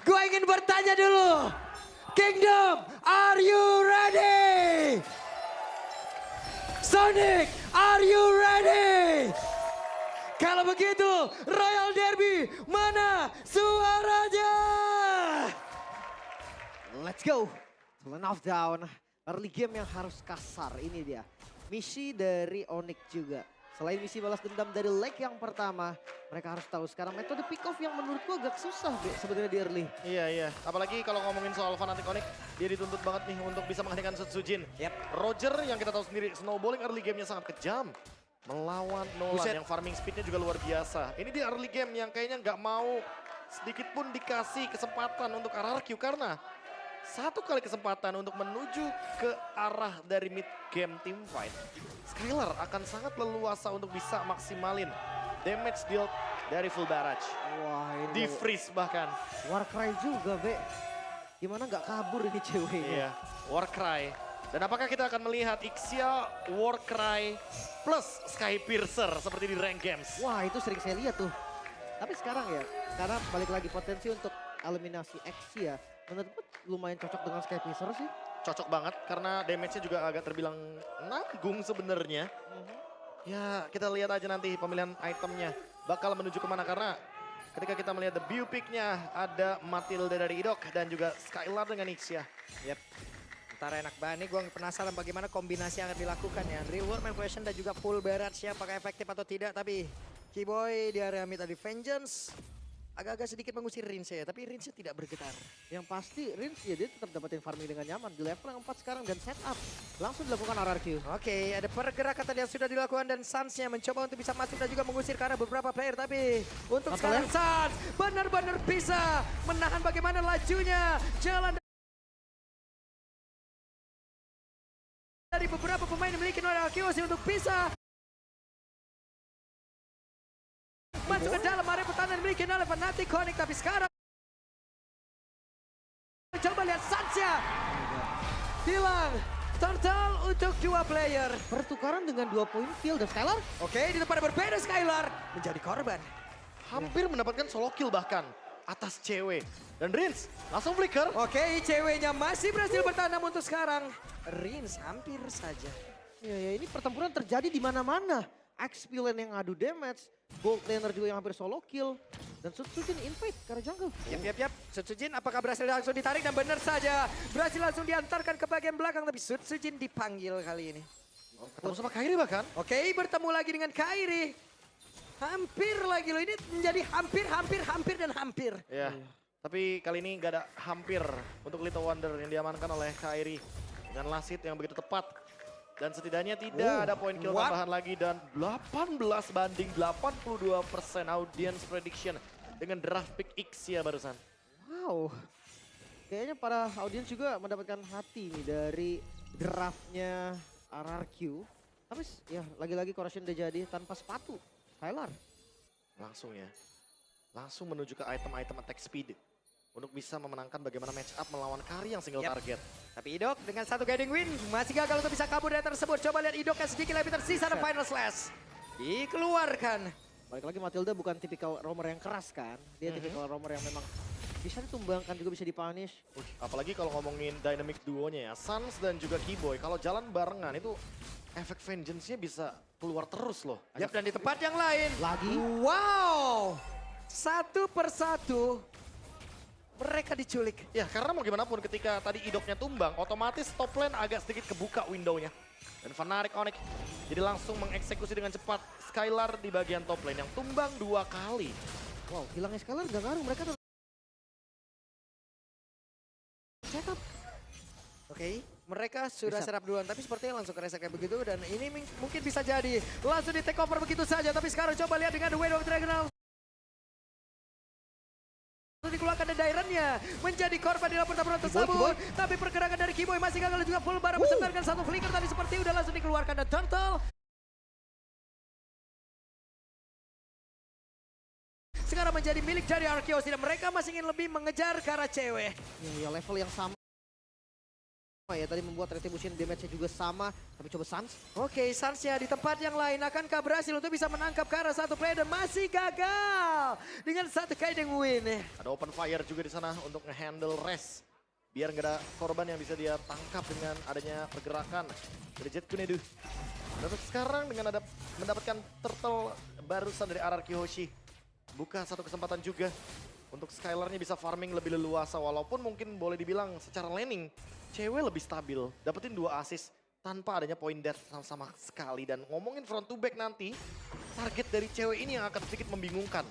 gue ingin bertanya dulu. Kingdom, are you ready? Sonic, are you ready? Kalau begitu, Royal Derby, mana suaranya? Let's go. Turn off down. Early game yang harus kasar. Ini dia. Misi dari Onyx juga. Selain misi balas dendam dari leg yang pertama. Mereka harus tahu sekarang metode pick off yang menurutku agak susah sebenarnya di early. Iya. Apalagi kalau ngomongin soal fanatik Onyx. Dia dituntut banget nih untuk bisa menghentikan Sutsujin. Yep. Roger yang kita tahu sendiri snowballing early gamenya sangat kejam. Melawan Nolan yang farming speednya juga luar biasa. Ini di early game yang kayaknya nggak mau sedikit pun dikasih kesempatan untuk RRQ. Karena satu kali kesempatan untuk menuju ke arah dari mid game team fight, Skylar akan sangat leluasa untuk bisa maksimalin damage deal dari full barrage. Wah ini. Di freeze bahkan. Warcry juga, Be. Gimana nggak kabur ini ceweknya? Iya, Warcry. Dan apakah kita akan melihat Ixia, Warcry plus Skypiercer seperti di rank games? Wah itu sering saya lihat tuh. Tapi sekarang ya, karena balik lagi potensi untuk eliminasi Ixia. Menurutku lumayan cocok dengan Skypiercer sih. Cocok banget karena damage-nya juga agak terbilang nanggung sebenarnya. Ya kita lihat aja nanti pemilihan itemnya bakal menuju kemana. Karena ketika kita melihat the view pick-nya ada Matilda dari Idok dan juga Skylar dengan Ixia. Yep. Ntar enak banget nih, gue penasaran bagaimana kombinasi yang akan dilakukan ya. Real World Manipulation dan juga full barrage-nya apakah efektif atau tidak. Tapi Keyboy di area mid tadi Vengeance agak-agak sedikit mengusir Rinse ya, tapi Rinse tidak bergetar. Yang pasti Rins ya dia tetap dapetin farming dengan nyaman. Di level yang 4 sekarang dan setup. Langsung dilakukan RRQ. Oke, ada pergerakan tadi yang sudah dilakukan dan Suns-nya mencoba untuk bisa masuk dan juga mengusir ke arah beberapa player. Tapi untuk sekarang Suns benar-benar bisa menahan bagaimana lajunya. Jalan dari beberapa pemain yang memiliki Noel Alkios untuk bisa masuk ke dalam area pertahanan dimiliki oleh Fnatic Onyx. Tapi sekarang coba lihat Suns-nya hilang total untuk 2 player. Pertukaran dengan 2 poin kill dan Skylar. Oke, di tempat yang berbeda Skylar menjadi korban. Hampir mendapatkan solo kill bahkan atas cewek. Dan Rins langsung flicker. Oke, ceweknya masih berhasil bertahan namun untuk sekarang Rins hampir saja. Ya ini pertempuran terjadi di mana-mana. XP lane yang adu damage, gold laner juga yang hampir solo kill, dan Sutsujin invade ke arah jungle. Yap. Sutsujin apakah berhasil langsung ditarik dan benar saja. Berhasil langsung diantarkan ke bagian belakang tapi Sutsujin dipanggil kali ini. Ketemu sama Kairi bahkan. Oke, bertemu lagi dengan Kairi. Hampir lagi loh, ini menjadi hampir dan hampir. Ya, tapi kali ini gak ada hampir untuk Little Wonder yang diamankan oleh Kairi. Dengan Lasit yang begitu tepat. Dan setidaknya tidak ada poin kill tambahan lagi dan 18 banding 82% audience prediction dengan draft pick Ixia barusan. Wow, kayaknya para audiens juga mendapatkan hati nih dari draftnya RRQ. Tapi ya lagi-lagi correction udah jadi tanpa sepatu, Skylar. Langsung menuju ke item-item attack speed. Untuk bisa memenangkan bagaimana match up melawan Kari yang single target. Tapi Idok dengan satu guiding win masih gagal untuk bisa kabur dari tersebut. Coba lihat Idok yang sedikit lebih tersisa dan final slash. Dikeluarkan. Balik lagi Matilda bukan tipikal roamer yang keras kan. Dia tipikal roamer yang memang bisa ditumbangkan juga bisa dipunish. Apalagi kalau ngomongin dynamic duonya ya. Suns dan juga Keyboy kalau jalan barengan itu efek vengeance-nya bisa keluar terus loh. Yap, dan di tempat yang lain. Lagi. Wow. Satu persatu. Mereka diculik. Ya karena mau gimana pun ketika tadi Idoknya tumbang, otomatis top lane agak sedikit kebuka window-nya. Dan Fnatic Onyx jadi langsung mengeksekusi dengan cepat Skylar di bagian top lane yang tumbang 2 kali. Wow, hilangnya Skylar gak ngaruh, mereka setup. Oke, mereka sudah serap duluan, tapi sepertinya langsung keresek kayak begitu. Dan ini mungkin bisa jadi langsung di take over begitu saja. Tapi sekarang coba lihat dengan The Way of Dragon. Dikeluarkan dari Dairannya menjadi korban di dalam pertempuran tersebut. Tapi pergerakan dari Keyboy masih gagal juga full barang beserta dengan satu flicker tadi seperti udah langsung dikeluarkan dan Turtle. Sekarang menjadi milik dari Arkeos dan mereka masih ingin lebih mengejar ke arah cewek. Ya level yang sama. ya tadi membuat retribution damage-nya juga sama. Tapi coba Sans. Oke, Sansnya di tempat yang lain akankah berhasil untuk bisa menangkap ke arah satu player dan masih gagal dengan satu kiting win. Ada open fire juga di sana untuk nge-handle Res. Biar nggak ada korban yang bisa dia tangkap dengan adanya pergerakan dari Jet Kunedu. Dan untuk sekarang dengan ada mendapatkan turtle barusan dari RRQ Hoshi. Buka satu kesempatan juga untuk Skylar-nya bisa farming lebih leluasa. Walaupun mungkin boleh dibilang secara laning cewek lebih stabil. Dapetin 2 assist tanpa adanya point death sama sekali. Dan ngomongin front to back nanti, target dari cewek ini yang akan sedikit membingungkan.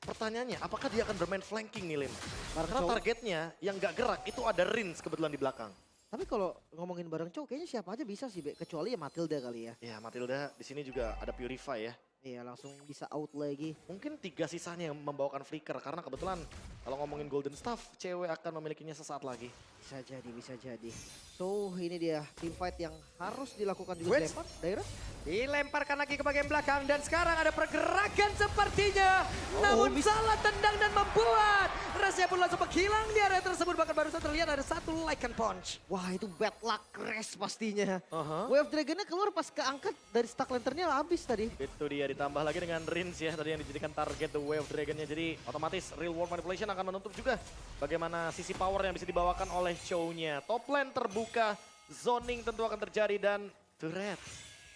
Pertanyaannya, apakah dia akan bermain flanking nih, Lim? Karena targetnya yang gak gerak itu ada Rins kebetulan di belakang. Tapi kalau ngomongin bareng cowok kayaknya siapa aja bisa sih, Be. Kecuali ya Matilda kali ya. Ya, Matilda di sini juga ada Purify ya. Iya, langsung bisa out lagi. Mungkin 3 sisanya yang membawakan Flicker. Karena kebetulan kalau ngomongin Golden Staff, cewek akan memilikinya sesaat lagi. Bisa jadi, bisa jadi. So, ini dia team fight yang harus dilakukan juga. Dilempar, Daira. Dilemparkan lagi ke bagian belakang dan sekarang ada pergerakan sepertinya. Namun salah tendang dan membuat Resnya pun langsung menghilang di area tersebut. Bahkan barusan terlihat ada satu Lycan Punch. Wah, itu bad luck Res pastinya. Uh-huh. Wave Dragon-nya keluar pas keangkat dari stack lanternnya habis tadi. Itu dia ditambah lagi dengan Rins ya tadi yang dijadikan target the Wave Dragon-nya. Jadi otomatis Real World Manipulation akan menutup juga bagaimana sisi power yang bisa dibawakan oleh show-nya. Top lane terbuka, zoning tentu akan terjadi dan turret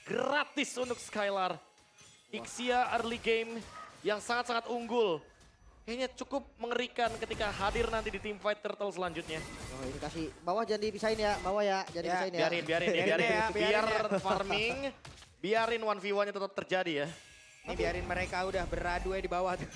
gratis untuk Skylar. Ixia early game yang sangat-sangat unggul. Kayaknya cukup mengerikan ketika hadir nanti di team fight Turtle selanjutnya. Oh, ini kasih bawah jangan dipisahin ya, bawah ya, jangan dipisahin ya. Biarin. Biar farming, biarin 1v1-nya tetap terjadi ya. Ini biarin mereka udah beradu di bawah tuh.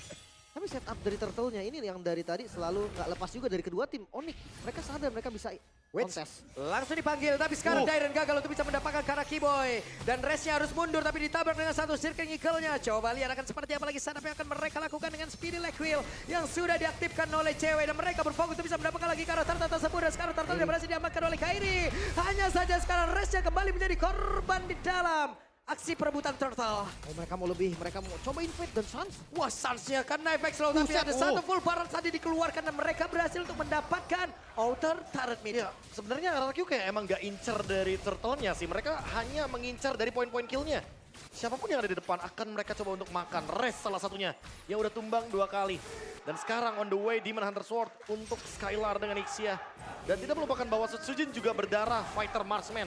Tapi setup dari Turtle-nya ini yang dari tadi selalu nggak lepas juga dari kedua tim. Onyx, mereka sadar mereka bisa kontes. Langsung dipanggil, tapi sekarang Dairen gagal untuk bisa mendapatkan ke arah Kiboy. Dan Resnya harus mundur, tapi ditabrak dengan satu Circling Eagle-nya. Coba lihat akan seperti apa lagi setup yang akan mereka lakukan dengan Speedy Leg Wheel yang sudah diaktifkan oleh cewek. Dan mereka berfokus untuk bisa mendapatkan lagi ke arah Turtle tersebut. Dan sekarang Turtle berhasil diamankan oleh Kairi. Hanya saja sekarang Resnya kembali menjadi korban di dalam aksi perebutan Turtle. Oh, mereka mau lebih, mereka mau coba invade dan Sans. Wah, Sansnya kan knife slow, tapi ada satu full barat tadi dikeluarkan dan mereka berhasil untuk mendapatkan outer turret mid. Ya, sebenarnya RRQ kayak emang gak incer dari Turtle-nya sih. Mereka hanya mengincar dari poin-poin kill-nya. Siapapun yang ada di depan akan mereka coba untuk makan. Res salah satunya yang udah tumbang 2 kali. Dan sekarang on the way Demon Hunter Sword untuk Skylar dengan Ixia. Dan tidak melupakan bahwa Sutsujin juga berdarah fighter marksman.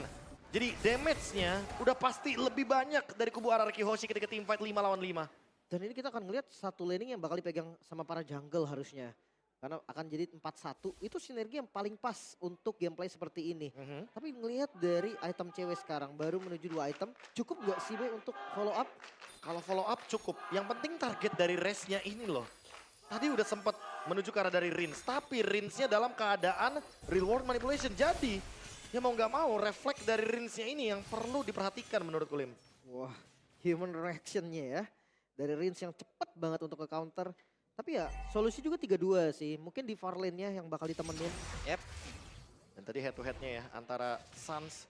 Jadi damage-nya udah pasti lebih banyak dari kubu RRQ Hoshi ketika team fight 5 lawan 5. Dan ini kita akan ngeliat satu laning yang bakal dipegang sama para jungle harusnya. Karena akan jadi 4-1, itu sinergi yang paling pas untuk gameplay seperti ini. Tapi ngelihat dari item cewek sekarang, baru menuju 2 item, cukup gak sih Be untuk follow up? Kalau follow up cukup, yang penting target dari Resnya ini loh. Tadi udah sempat menuju ke arah dari Rins, tapi Rinsnya dalam keadaan real world manipulation. Jadi ya mau nggak mau refleks dari Rinsnya ini yang perlu diperhatikan menurut Kulim. Wah, human reaction-nya ya. Dari Rins yang cepat banget untuk ke counter. Tapi ya solusi juga 3-2 sih. Mungkin di far lane-nya yang bakal ditemenin. Yep. Dan tadi head to head-nya ya antara Sans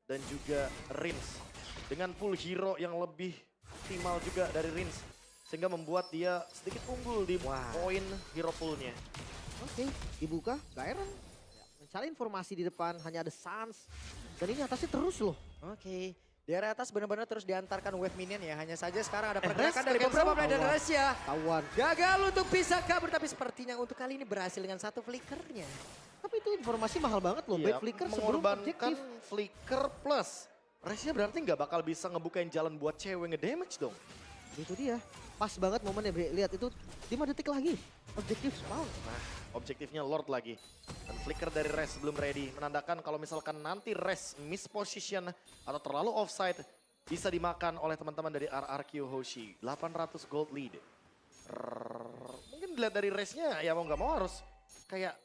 dan juga Rins. Dengan pool hero yang lebih optimal juga dari Rins. Sehingga membuat dia sedikit unggul di poin hero pool-nya. Oke, dibuka, Dairen. Mencari informasi di depan, hanya ada Sans. Dan ini atasnya terus loh. Oke. Di area atas benar-benar terus diantarkan wave minion ya. Hanya saja sekarang ada pergerakan dari beberapa player dari Resya. Tawan. Gagal untuk bisa kabur, tapi sepertinya untuk kali ini berhasil dengan satu flickernya. Tapi itu informasi mahal banget loh. Iya, Baik flicker sebelum mengorbankan objektif. flicker plus. Resnya berarti nggak bakal bisa ngebukain jalan buat cewek nge-damage dong. Itu dia. Pas banget momennya Bre. Lihat itu 5 detik lagi. Objektif spawn. Nah, objektifnya Lord lagi. Dan flicker dari Res belum ready. Menandakan kalau misalkan nanti Res miss position atau terlalu offside, bisa dimakan oleh teman-teman dari RRQ Hoshi. 800 gold lead. Mungkin dilihat dari Resnya ya mau nggak mau harus kayak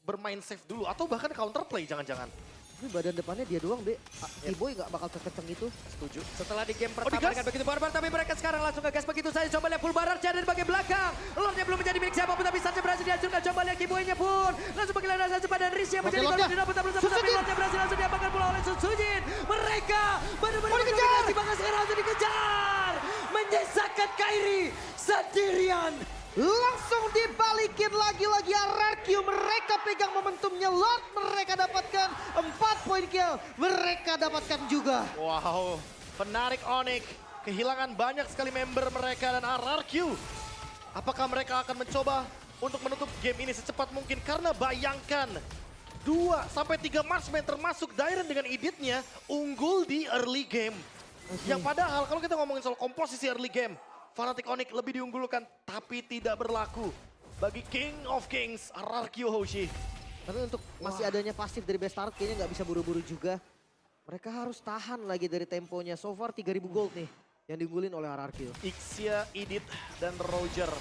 bermain safe dulu. Atau bahkan counterplay jangan-jangan. Tapi badan depannya dia doang Be. T-Boy gak bakal kekenceng itu. Setuju. Setelah di game pertama digas. dengan begitu barbar, tapi mereka sekarang langsung ngegas begitu saja. Coba lihat full barat dari bagian belakang. Lordnya belum menjadi milik siapapun, tapi saja berhasil dihancurkan. Coba lihat Kiboy-nya pun. Langsung pakai lana saja pada Riz yang menjadi korban tidak betul tapi Lordnya berhasil langsung diapakan pula oleh Sutsujin. Mereka benar-benar mendominasi, bahkan sekarang langsung dikejar. Menyisakan Kairi sendirian. Langsung dibalikin lagi-lagi RRQ RRQ mereka pegang momentumnya. Lord mereka dapatkan 4 poin kill. Mereka dapatkan juga. Wow, Fnatic Onyx kehilangan banyak sekali member mereka dan RRQ. Apakah mereka akan mencoba untuk menutup game ini secepat mungkin? Karena bayangkan 2-3 marksman termasuk Dairen dengan iditnya unggul di early game. Yang padahal kalau kita ngomongin soal komposisi early game, Fnatic Onyx lebih diunggulkan tapi tidak berlaku bagi King of Kings, RRQ Hoshi. Tapi untuk masih adanya pasif dari Bestart kayaknya nggak bisa buru-buru juga. Mereka harus tahan lagi dari temponya. So far 3000 gold nih yang diunggulin oleh RRQ. Ixia, Idit, dan Roger.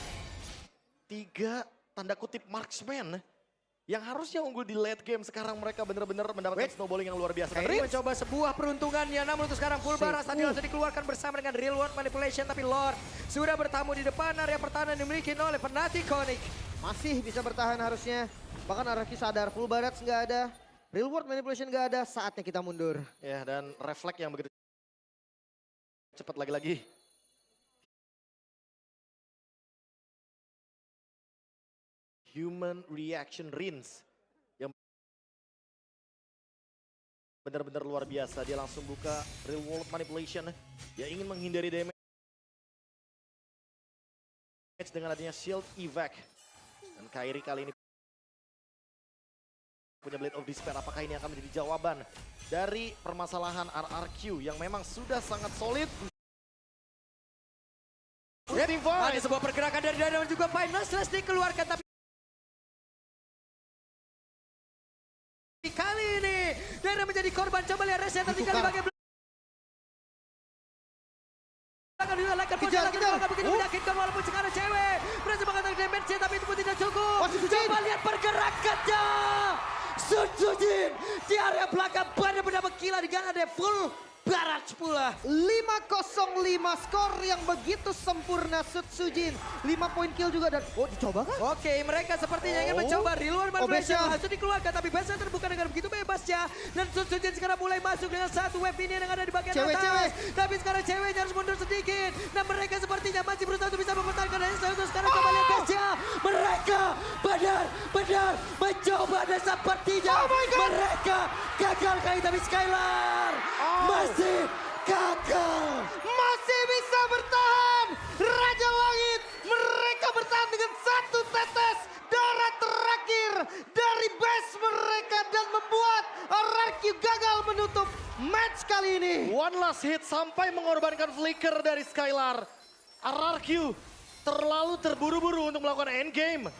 3 tanda kutip marksman yang harusnya unggul di late game. Sekarang mereka benar-benar mendapatkan snowballing yang luar biasa. Kairi mencoba sebuah peruntungannya, namun untuk sekarang full baras tadi langsung dikeluarkan bersama dengan real world manipulation. Tapi Lord sudah bertamu di depan area pertahanan dimiliki oleh Fnatic Onyx. Masih bisa bertahan harusnya. Bahkan RRQ sadar full barat nggak ada. Real world manipulation nggak ada, saatnya kita mundur. Ya, dan refleks yang begitu cepat lagi-lagi. Human reaction rinse yang benar-benar luar biasa. Dia langsung buka real world manipulation. Dia ingin menghindari damage dengan adanya shield evac. Dan Kairi kali ini punya Blade of Despair. Apakah ini akan menjadi jawaban dari permasalahan RRQ yang memang sudah sangat solid? Ada sebuah pergerakan dari Dairen juga Final Slash dikeluarkan, tapi kali ini Dairen menjadi korban. Coba lihat Resya tertinggal di bagian belakang juga lakukan Kejar. begitu meyakinkan walaupun sekarang cewek berhasil mengatakan damage tapi itu pun tidak cukup. Coba lihat pergerakannya. Sun Sujin di area belakang benar-benar menggila dengan ada full barat pula. 5-0-5 skor yang begitu sempurna Sutsujin. 5 poin kill juga dan dicoba kan? Oke, mereka sepertinya ingin mencoba real world manipulation. Besya. Langsung dikeluarkan tapi Besya terbuka dengan begitu bebasnya. Dan Sun Sujin sekarang mulai masuk dengan satu wave ini yang ada di bagian atas. Tapi sekarang ceweknya harus mundur sedikit. Dan mereka sepertinya masih berusaha untuk bisa mempertahankan untuk sekarang coba lihat Besya. Mereka benar-benar mencoba dan sepertinya mereka gagal kali tapi Skylar masih gagal. Masih bisa bertahan. Raja Langit mereka bertahan dengan satu tetes darah terakhir dari base mereka dan membuat RRQ gagal menutup match kali ini. One last hit sampai mengorbankan flicker dari Skylar. RRQ terlalu terburu-buru untuk melakukan endgame.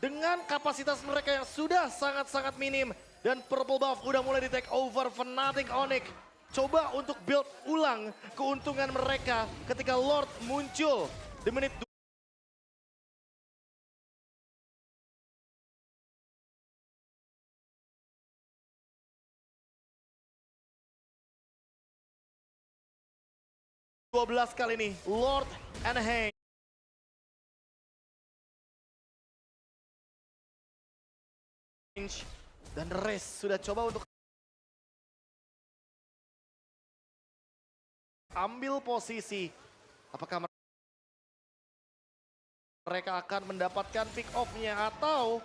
Dengan kapasitas mereka yang sudah sangat-sangat minim. Dan Purple Buff udah mulai di take over Fnatic Onyx. Coba untuk build ulang keuntungan mereka ketika Lord muncul di menit 12 kali ini. Lord and Hank. Dan Res sudah coba untuk ambil posisi. Apakah mereka akan mendapatkan pick off-nya atau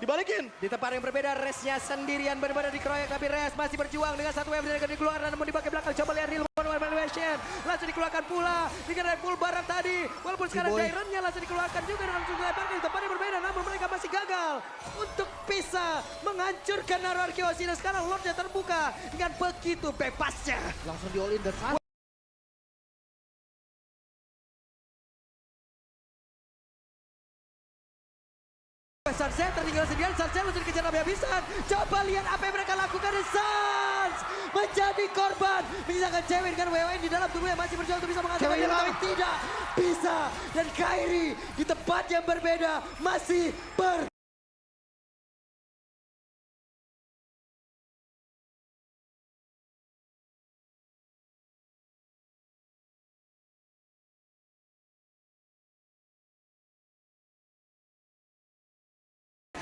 dibalikin? Di tempat yang berbeda, Resnya sendirian benar-benar dikeroyok, tapi Res masih berjuang dengan satu wave yang dikeluarkan, namun di bagian belakang coba lihat real world manipulation. Langsung dikeluarkan pula dengan full barang tadi. Walaupun sekarang Dairennya langsung dikeluarkan juga dan langsung dilebarkan di tempat yang berbeda, namun mereka masih gagal untuk bisa menghancurkan RRQ. Dan sekarang Lordnya terbuka dengan begitu bebasnya. Langsung di all in dan saat Sunset tertinggal sendirian, Sunset langsung dikejar habis-habisan. Coba lihat apa yang mereka lakukan. Suns menjadi korban. Menyisakan cewek dengan WWN di dalam tubuhnya masih berjuang untuk bisa menghasilkan dia, tapi tidak bisa. Dan Kairi di tempat yang berbeda masih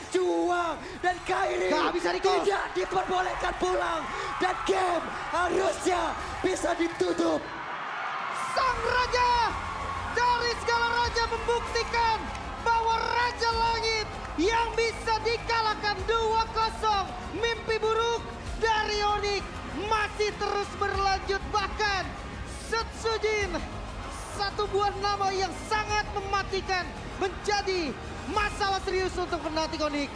juang dan Kairi tidak diperbolehkan pulang dan game harusnya bisa ditutup. sang raja dari segala raja membuktikan bahwa Raja Langit yang bisa di 2-0. Mimpi buruk dari Onyx masih terus berlanjut. Bahkan Setsujin, satu buah nama yang sangat mematikan, menjadi masalah serius untuk Fnatic Onyx.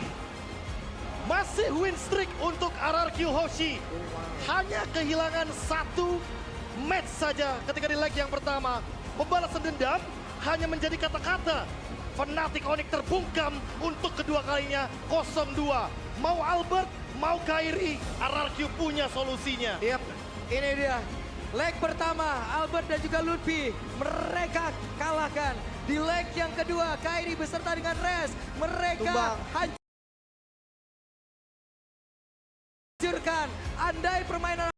Masih win streak untuk RRQ Hoshi. Hanya kehilangan satu match saja ketika di leg yang pertama. Pembalasan dendam hanya menjadi kata-kata. Fnatic Onyx terbungkam untuk kedua kalinya 0-2. Mau Albert, mau Kairi, RRQ punya solusinya. Yap, ini dia. Leg pertama, Albert dan juga Lutfi mereka kalahkan. Di leg yang kedua, Kairi beserta dengan Rez, mereka hancurkan. Andai permainan